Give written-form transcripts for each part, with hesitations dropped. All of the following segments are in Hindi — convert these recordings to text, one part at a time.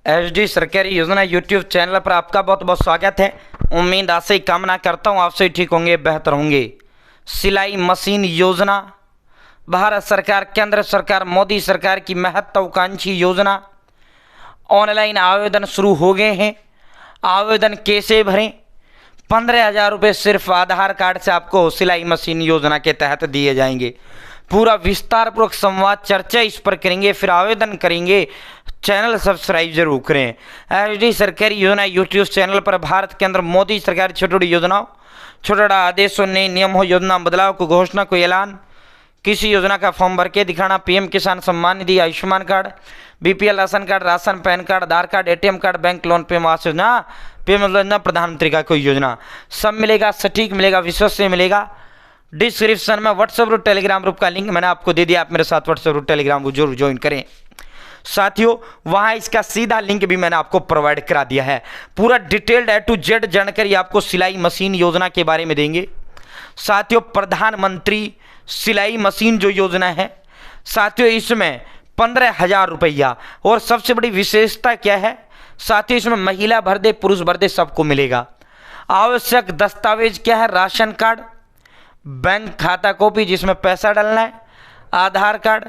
एचडी सरकारी योजना यूट्यूब चैनल पर आपका बहुत बहुत स्वागत है। उम्मीद आशा ही कामना करता हूँ आपसे ठीक होंगे, बेहतर होंगे। सिलाई मशीन योजना भारत सरकार, केंद्र सरकार, मोदी सरकार की महत्वाकांक्षी योजना। ऑनलाइन आवेदन शुरू हो गए हैं। आवेदन कैसे भरें? 15,000 रुपये सिर्फ आधार कार्ड से आपको सिलाई मशीन योजना के तहत दिए जाएंगे। पूरा विस्तार पूर्वक संवाद चर्चा इस पर करेंगे, फिर आवेदन करेंगे। चैनल सब्सक्राइब जरूर करें। एचडी सरकारी योजना यूट्यूब चैनल पर भारत के अंदर मोदी सरकार छोटी छोटी योजनाओं, छोटा छोटा आदेशों, नए नियमों, योजना बदलाव को, घोषणा को, ऐलान, किसी योजना का फॉर्म भर के दिखाना, PM Kisan Samman Nidhi, Ayushman card, BPL ration card, ration, PAN card, Aadhaar card, ATM card, bank loan, PM Awas Yojana, PM योजना, प्रधानमंत्री का कोई योजना, सब मिलेगा, सटीक मिलेगा, विश्वसनीय मिलेगा। डिस्क्रिप्शन में व्हाट्सएप ग्रुप, टेलीग्राम ग्रुप का लिंक मैंने आपको दे दिया। आप मेरे साथ व्हाट्सएप ग्रुप, टेलीग्राम ग्रुप जरूर ज्वाइन करें साथियों। वहां इसका सीधा लिंक भी मैंने आपको प्रोवाइड करा दिया है। पूरा डिटेल्ड A to Z जानकारी आपको सिलाई मशीन योजना के बारे में देंगे साथियों। प्रधानमंत्री सिलाई मशीन जो योजना है साथियों, इसमें 15,000 रुपया, और सबसे बड़ी विशेषता क्या है साथियों, इसमें महिला भर दे, पुरुष भर दे, सबको मिलेगा। आवश्यक दस्तावेज क्या है? राशन कार्ड, बैंक खाता कॉपी जिसमें पैसा डालना है, आधार कार्ड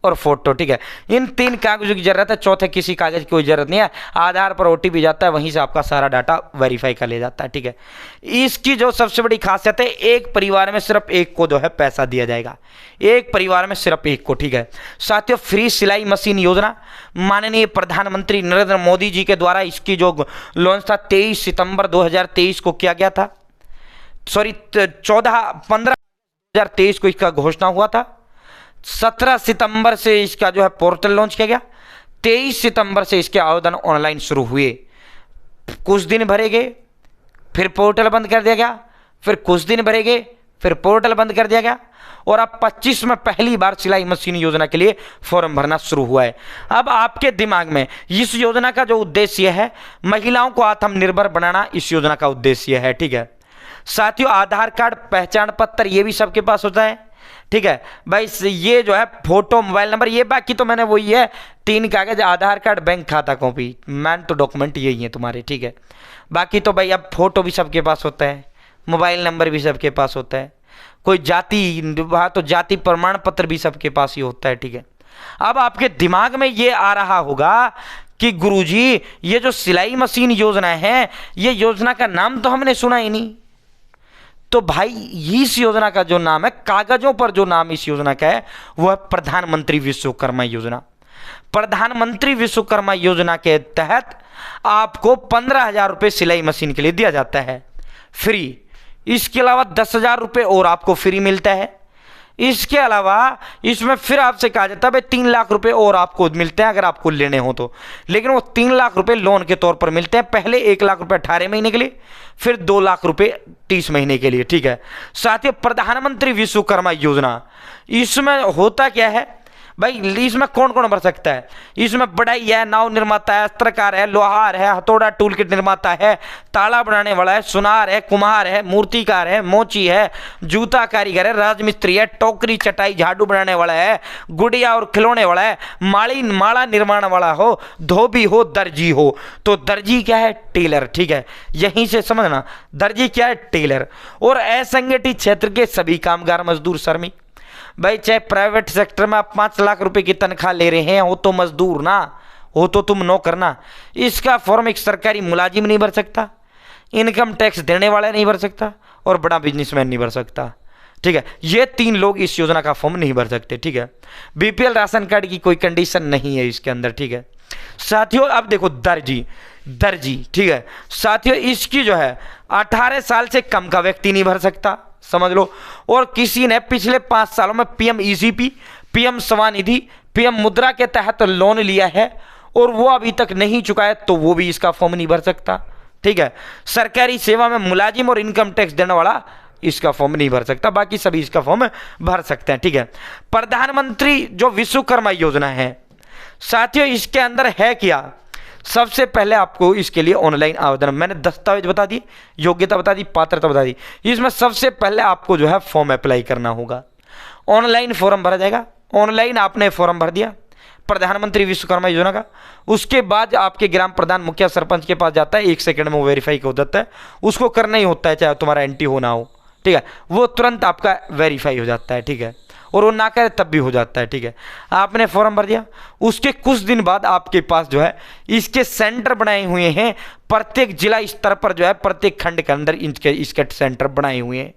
और फोटो। ठीक है, इन 3 कागजों की जरूरत है। चौथे किसी कागज की कोई जरूरत नहीं है। आधार पर OTP जाता है, वहीं से आपका सारा डाटा वेरीफाई कर लिया जाता है। ठीक है, इसकी जो सबसे बड़ी खासियत है, एक परिवार में सिर्फ एक को जो है पैसा दिया जाएगा। एक परिवार में सिर्फ एक को। ठीक है साथियों, फ्री सिलाई मशीन योजना माननीय प्रधानमंत्री नरेंद्र मोदी जी के द्वारा इसकी जो लॉन्च था 23 सितंबर 2023 को किया गया था। 15 2023 को इसका घोषणा हुआ था। 17 सितंबर से इसका जो है पोर्टल लॉन्च किया गया। 23 सितंबर से इसके आवेदन ऑनलाइन शुरू हुए। कुछ दिन भरे गए, फिर पोर्टल बंद कर दिया गया, फिर कुछ दिन भरे गए, फिर पोर्टल बंद कर दिया गया, और अब 25 में पहली बार सिलाई मशीन योजना के लिए फॉर्म भरना शुरू हुआ है। अब आपके दिमाग में इस योजना का जो उद्देश्य है, महिलाओं को आत्मनिर्भर बनाना इस योजना का उद्देश्य है। ठीक है साथियों, आधार कार्ड, पहचान पत्र, ये भी सबके पास होता है। ठीक है भाई, ये जो है फोटो, मोबाइल नंबर, ये बाकी तो मैंने वही है 3 कागज, आधार कार्ड, बैंक खाता कॉपी, मैन तो डॉक्यूमेंट यही है तुम्हारे। ठीक है, बाकी तो भाई अब फोटो भी सबके पास होता है, मोबाइल नंबर भी सबके पास होता है, कोई जाति वहाँ तो जाति प्रमाण पत्र भी सबके पास ही होता है। ठीक है, अब आपके दिमाग में ये आ रहा होगा कि गुरुजी ये जो सिलाई मशीन योजना है, ये योजना का नाम तो हमने सुना ही नहीं। तो भाई इस योजना का जो नाम है, कागजों पर जो नाम इस योजना का है, वह है प्रधानमंत्री विश्वकर्मा योजना। प्रधानमंत्री विश्वकर्मा योजना के तहत आपको 15,000 रुपये सिलाई मशीन के लिए दिया जाता है फ्री। इसके अलावा 10,000 रुपये और आपको फ्री मिलता है। इसके अलावा इसमें फिर आपसे कहा जाता है भाई 3 लाख रुपए और आपको मिलते हैं अगर आपको लेने हो तो, लेकिन वो 3 लाख रुपए लोन के तौर पर मिलते हैं। पहले 1 लाख रुपए 18 महीने के लिए, फिर 2 लाख रुपए 30 महीने के लिए। ठीक है साथियों, प्रधानमंत्री विश्वकर्मा योजना, इसमें होता क्या है भाई, इसमें कौन कौन भर सकता है? इसमें बढ़ई है, नाव निर्माता है, अस्त्रकार है, लोहार है, हथौड़ा टूल किट निर्माता है, ताला बनाने वाला है, सुनार है, कुम्हार है, मूर्तिकार है, मोची है, जूता कारीगर है, राजमिस्त्री है, टोकरी चटाई झाड़ू बनाने वाला है, गुड़िया और खिलौने वाला है, माला निर्माण वाला हो, धोबी हो, दर्जी हो। तो दर्जी क्या है? टेलर। ठीक है, यहीं से समझना, दर्जी क्या है? टेलर। और असंगठित क्षेत्र के सभी कामगार, मजदूर, श्रमिक। भाई चाहे प्राइवेट सेक्टर में आप 5 लाख रुपए की तनख्वाह ले रहे हैं, हो तो मजदूर ना, हो तो तुम नौकर ना। इसका फॉर्म एक सरकारी मुलाजिम नहीं भर सकता, इनकम टैक्स देने वाला नहीं भर सकता, और बड़ा बिजनेसमैन नहीं भर सकता। ठीक है, ये 3 लोग इस योजना का फॉर्म नहीं भर सकते। ठीक है, बीपीएल राशन कार्ड की कोई कंडीशन नहीं है इसके अंदर। ठीक है साथियों, अब देखो दर्जी। ठीक है साथियों, इसकी जो है 18 साल से कम का व्यक्ति नहीं भर सकता, समझ लो। और किसी ने पिछले 5 सालों में PM EGP, PM Svanidhi, PM मुद्रा के तहत लोन लिया है और वो अभी तक नहीं चुका है, तो वो भी इसका फॉर्म नहीं भर सकता। ठीक है, सरकारी सेवा में मुलाजिम और इनकम टैक्स देने वाला इसका फॉर्म नहीं भर सकता, बाकी सभी इसका फॉर्म भर सकते हैं। ठीक है, प्रधानमंत्री जो विश्वकर्मा योजना है साथियों, इसके अंदर है क्या? सबसे पहले आपको इसके लिए ऑनलाइन आवेदन, मैंने दस्तावेज बता दी, योग्यता बता दी, पात्रता बता दी। इसमें सबसे पहले आपको जो है फॉर्म अप्लाई करना होगा। ऑनलाइन फॉर्म भरा जाएगा। ऑनलाइन आपने फॉर्म भर दिया, प्रधानमंत्री विश्वकर्मा योजना का। उसके बाद आपके ग्राम प्रधान मुखिया सरपंच के पास जाता है, 1 सेकंड में वो वेरीफाई हो जाता है, उसको करना ही होता है चाहे तुम्हारा एंटी हो ना हो, ठीक है, वो तुरंत आपका वेरीफाई हो जाता है, ठीक है, और वो ना करे तब भी हो जाता है, ठीक है। आपने फॉर्म भर दिया, उसके कुछ दिन बाद आपके पास जो है इसके सेंटर बनाए हुए हैं, प्रत्येक जिला स्तर पर जो है प्रत्येक खंड के अंदर इसके सेंटर बनाए हुए हैं,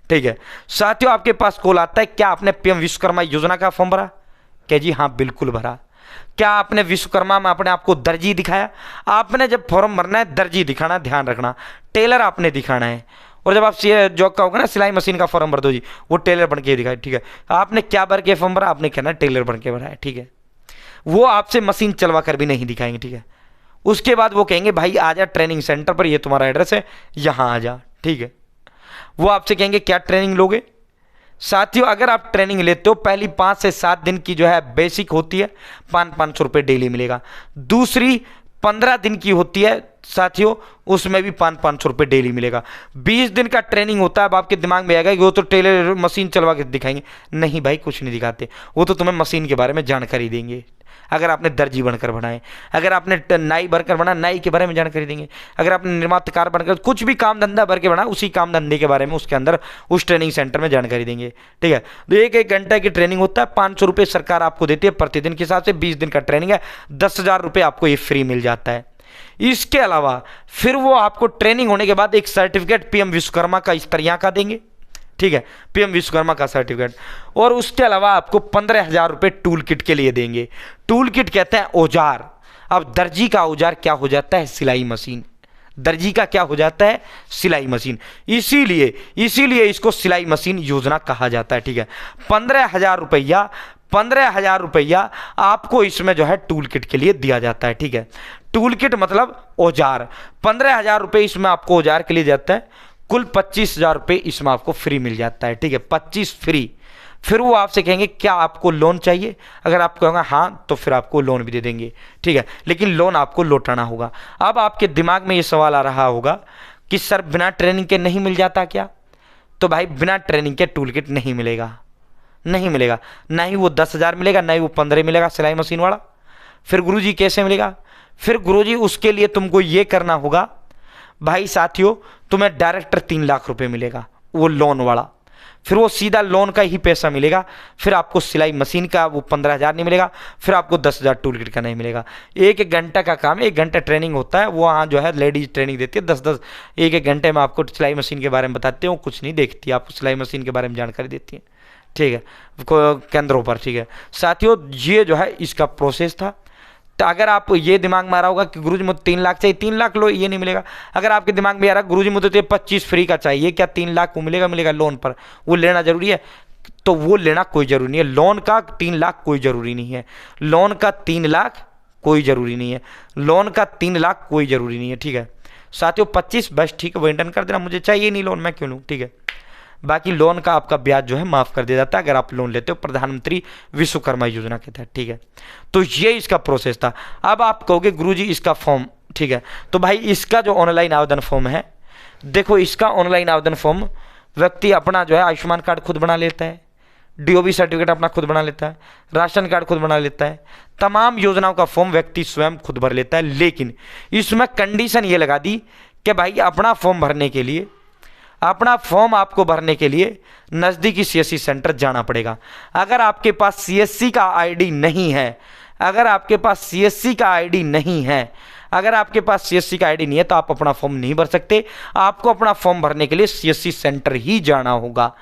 ठीक है। साथियों आपके पास कॉल आता है, क्या आपने पीएम विश्वकर्मा योजना का फॉर्म भरा? क्या जी हाँ बिल्कुल भरा। क्या आपने विश्वकर्मा में अपने आपको दर्जी दिखाया? आपने जब फॉर्म भरना है दर्जी दिखाना, ध्यान रखना, टेलर आपने दिखाना है। और जब आप जॉब का होगा ना, सिलाई मशीन का फॉर्म भर दो जी, वो टेलर बन के दिखाए, ठीक है। आपने क्या भर के फॉर्म भरा? आपने कहना टेलर बन के भरा है, ठीक है। वो आपसे मशीन चलवा कर भी नहीं दिखाएंगे, ठीक है। उसके बाद वो कहेंगे भाई आ जा ट्रेनिंग सेंटर पर, ये तुम्हारा एड्रेस है, यहाँ आ जा, ठीक है। वो आपसे कहेंगे क्या ट्रेनिंग लोगे? साथियों अगर आप ट्रेनिंग लेते हो, पहली 5 से 7 दिन की जो है बेसिक होती है, 500 रुपये डेली मिलेगा। दूसरी 15 दिन की होती है साथियों, उसमें भी 500 रुपये डेली मिलेगा। 20 दिन का ट्रेनिंग होता है। अब आपके दिमाग में आएगा कि वो तो टेलर मशीन चलवा के दिखाएंगे, नहीं भाई कुछ नहीं दिखाते, वो तो तुम्हें मशीन के बारे में जानकारी देंगे। अगर आपने दर्जी बनकर बनाए, अगर आपने नाई बनकर बना, नाई के बारे में जानकारी देंगे। अगर आपने निर्माताकार बनकर कुछ भी काम धंधा भर के बना, उसी काम धंधे के बारे में उसके अंदर उस ट्रेनिंग सेंटर में जानकारी देंगे, ठीक है। तो 1-1 घंटे की ट्रेनिंग होता है, 500 रुपये सरकार आपको देती है प्रतिदिन के हिसाब से। 20 दिन का ट्रेनिंग है, 10,000 रुपये आपको ये फ्री मिल जाता है। इसके अलावा फिर वो आपको ट्रेनिंग होने के बाद एक सर्टिफिकेट पीएम विश्वकर्मा का इस तरह का देंगे, ठीक है, पीएम विश्वकर्मा का सर्टिफिकेट। और उसके अलावा आपको 15,000 रुपये टूल किट के लिए देंगे। टूल किट कहते हैं औजार। अब दर्जी का औजार क्या हो जाता है? सिलाई मशीन। दर्जी का क्या हो जाता है? सिलाई मशीन। इसीलिए इसको सिलाई मशीन योजना कहा जाता है, ठीक है। 15,000 रुपया आपको इसमें जो है टूल किट के लिए दिया जाता है, ठीक है। टूल किट मतलब औजार। 15,000 रुपये इसमें आपको औजार के लिए जाता है। कुल 25,000 रुपये इसमें आपको फ्री मिल जाता है, ठीक है, 25 फ्री। फिर वो आपसे कहेंगे क्या आपको लोन चाहिए? अगर आप कहोगे हाँ तो फिर आपको लोन भी दे देंगे, ठीक है, लेकिन लोन आपको लौटाना होगा। अब आपके दिमाग में ये सवाल आ रहा होगा कि सर बिना ट्रेनिंग के नहीं मिल जाता क्या? तो भाई बिना ट्रेनिंग के टूल किट नहीं मिलेगा, नहीं मिलेगा। ना ही वो 10,000 मिलेगा, ना ही वो 15 मिलेगा सिलाई मशीन वाला। फिर गुरुजी कैसे मिलेगा? फिर गुरुजी उसके लिए तुमको ये करना होगा भाई साथियों, तुम्हें डायरेक्ट 3 लाख रुपए मिलेगा वो लोन वाला। फिर वो सीधा लोन का ही पैसा मिलेगा। फिर आपको सिलाई मशीन का वो 15,000 नहीं मिलेगा, फिर आपको 10,000 टूल किट का नहीं मिलेगा। 1-1 घंटा का काम है, 1 घंटा ट्रेनिंग होता है। वो वहाँ जो है लेडीज ट्रेनिंग देती है, 10-10 1-1 घंटे में आपको सिलाई मशीन के बारे में बताते हैं। वो कुछ नहीं देखती, आपको सिलाई मशीन के बारे में जानकारी देती है, ठीक है, केंद्रों पर, ठीक है। साथियों ये जो है इसका प्रोसेस था। तो अगर आप ये दिमाग में आ रहा होगा कि गुरुजी मुझे 3 लाख चाहिए, 3 लाख लो, ये नहीं मिलेगा। अगर आपके दिमाग में आ रहा है गुरुजी मुझे तो 25 फ्री का चाहिए, क्या 3 लाख को मिलेगा लोन पर, वो लेना जरूरी है? तो वो लेना कोई जरूरी नहीं है। लोन का 3 लाख कोई जरूरी नहीं है। लोन का 3 लाख कोई जरूरी नहीं है। लोन का 3 लाख कोई जरूरी नहीं है, ठीक है। साथियों 25 बस ठीक है, वो डन कर देना, मुझे चाहिए नहीं लोन, मैं क्यों लूँ, ठीक है। बाकी लोन का आपका ब्याज जो है माफ़ कर दिया जाता है अगर आप लोन लेते हो प्रधानमंत्री विश्वकर्मा योजना के तहत, ठीक है। तो ये इसका प्रोसेस था। अब आप कहोगे गुरुजी इसका फॉर्म, ठीक है, तो भाई इसका जो ऑनलाइन आवेदन फॉर्म है, देखो इसका ऑनलाइन आवेदन फॉर्म व्यक्ति अपना जो है आयुष्मान कार्ड खुद बना लेता है, DOB सर्टिफिकेट अपना खुद बना लेता है, राशन कार्ड खुद बना लेता है, तमाम योजनाओं का फॉर्म व्यक्ति स्वयं खुद भर लेता है। लेकिन इसमें कंडीशन ये लगा दी कि भाई अपना फॉर्म भरने के लिए, अपना फॉर्म आपको भरने के लिए नज़दीकी CSC सेंटर जाना पड़ेगा। अगर आपके पास CSC का ID नहीं है, अगर आपके पास CSC का ID नहीं है, अगर आपके पास CSC का ID नहीं है तो आप अपना फॉर्म नहीं भर सकते। आपको अपना फॉर्म भरने के लिए CSC सेंटर ही जाना होगा।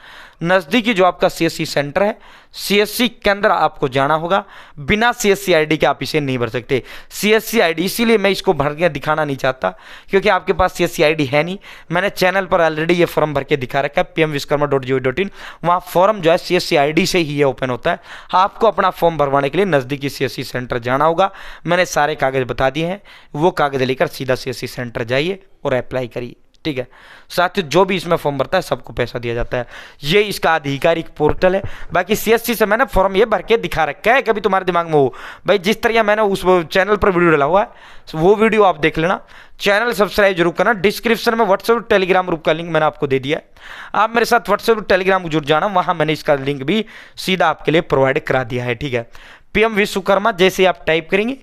नज़दीकी जो आपका CSC सेंटर है, CSC के अंदर आपको जाना होगा। बिना CSC ID के आप इसे नहीं भर सकते। CSC ID इसीलिए मैं इसको भर के दिखाना नहीं चाहता क्योंकि आपके पास CSC ID है नहीं। मैंने चैनल पर ऑलरेडी ये फॉर्म भर के दिखा रखा है pmvishkarma.gov.in, वहाँ फॉर्म जो है CSC ID से ही ये ओपन होता है। आपको अपना फॉर्म भरवाने के लिए नज़दीकी CSC सेंटर जाना होगा। मैंने सारे कागज़ बता दिए हैं, वो कागज़ लेकर सीधा CSC सेंटर जाइए और अप्लाई करिए, ठीक है। साथ ही जो भी इसमें फॉर्म भरता है सबको पैसा दिया जाता है। ये इसका आधिकारिक पोर्टल है। बाकी CSC से मैंने फॉर्म ये भर के दिखा रखा है, कभी तुम्हारे दिमाग में हो भाई जिस तरह मैंने उस चैनल पर वीडियो डाला हुआ है वो वीडियो आप देख लेना। चैनल सब्सक्राइब जरूर करना। डिस्क्रिप्शन में व्हाट्सएप टेलीग्राम ग्रुप का लिंक मैंने आपको दे दिया है, आप मेरे साथ व्हाट्सएप टेलीग्राम जुड़ जाना, वहाँ मैंने इसका लिंक भी सीधा आपके लिए प्रोवाइड करा दिया है, ठीक है। पीएम विश्वकर्मा जैसे आप टाइप करेंगे,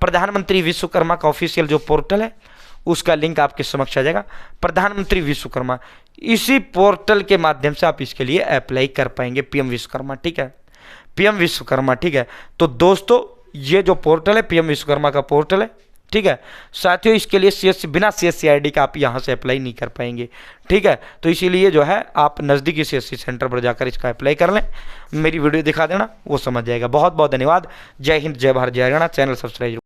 प्रधानमंत्री विश्वकर्मा का ऑफिशियल जो पोर्टल है उसका लिंक आपके समक्ष आ जाएगा। प्रधानमंत्री विश्वकर्मा, इसी पोर्टल के माध्यम से आप इसके लिए अप्लाई कर पाएंगे, पीएम विश्वकर्मा, ठीक है, पीएम विश्वकर्मा, ठीक है। तो दोस्तों ये जो पोर्टल है पीएम विश्वकर्मा का पोर्टल है, ठीक है साथियों। इसके लिए सीएससी, बिना सीएससी आईडी का आप यहाँ से अप्लाई नहीं कर पाएंगे, ठीक है। तो इसीलिए जो है आप नज़दीकी सीएससी सेंटर पर जाकर इसका अप्लाई कर लें, मेरी वीडियो दिखा देना, वो समझ जाएगा। बहुत बहुत धन्यवाद। जय हिंद, जय भारत, जय हरियाणा। Channel subscribe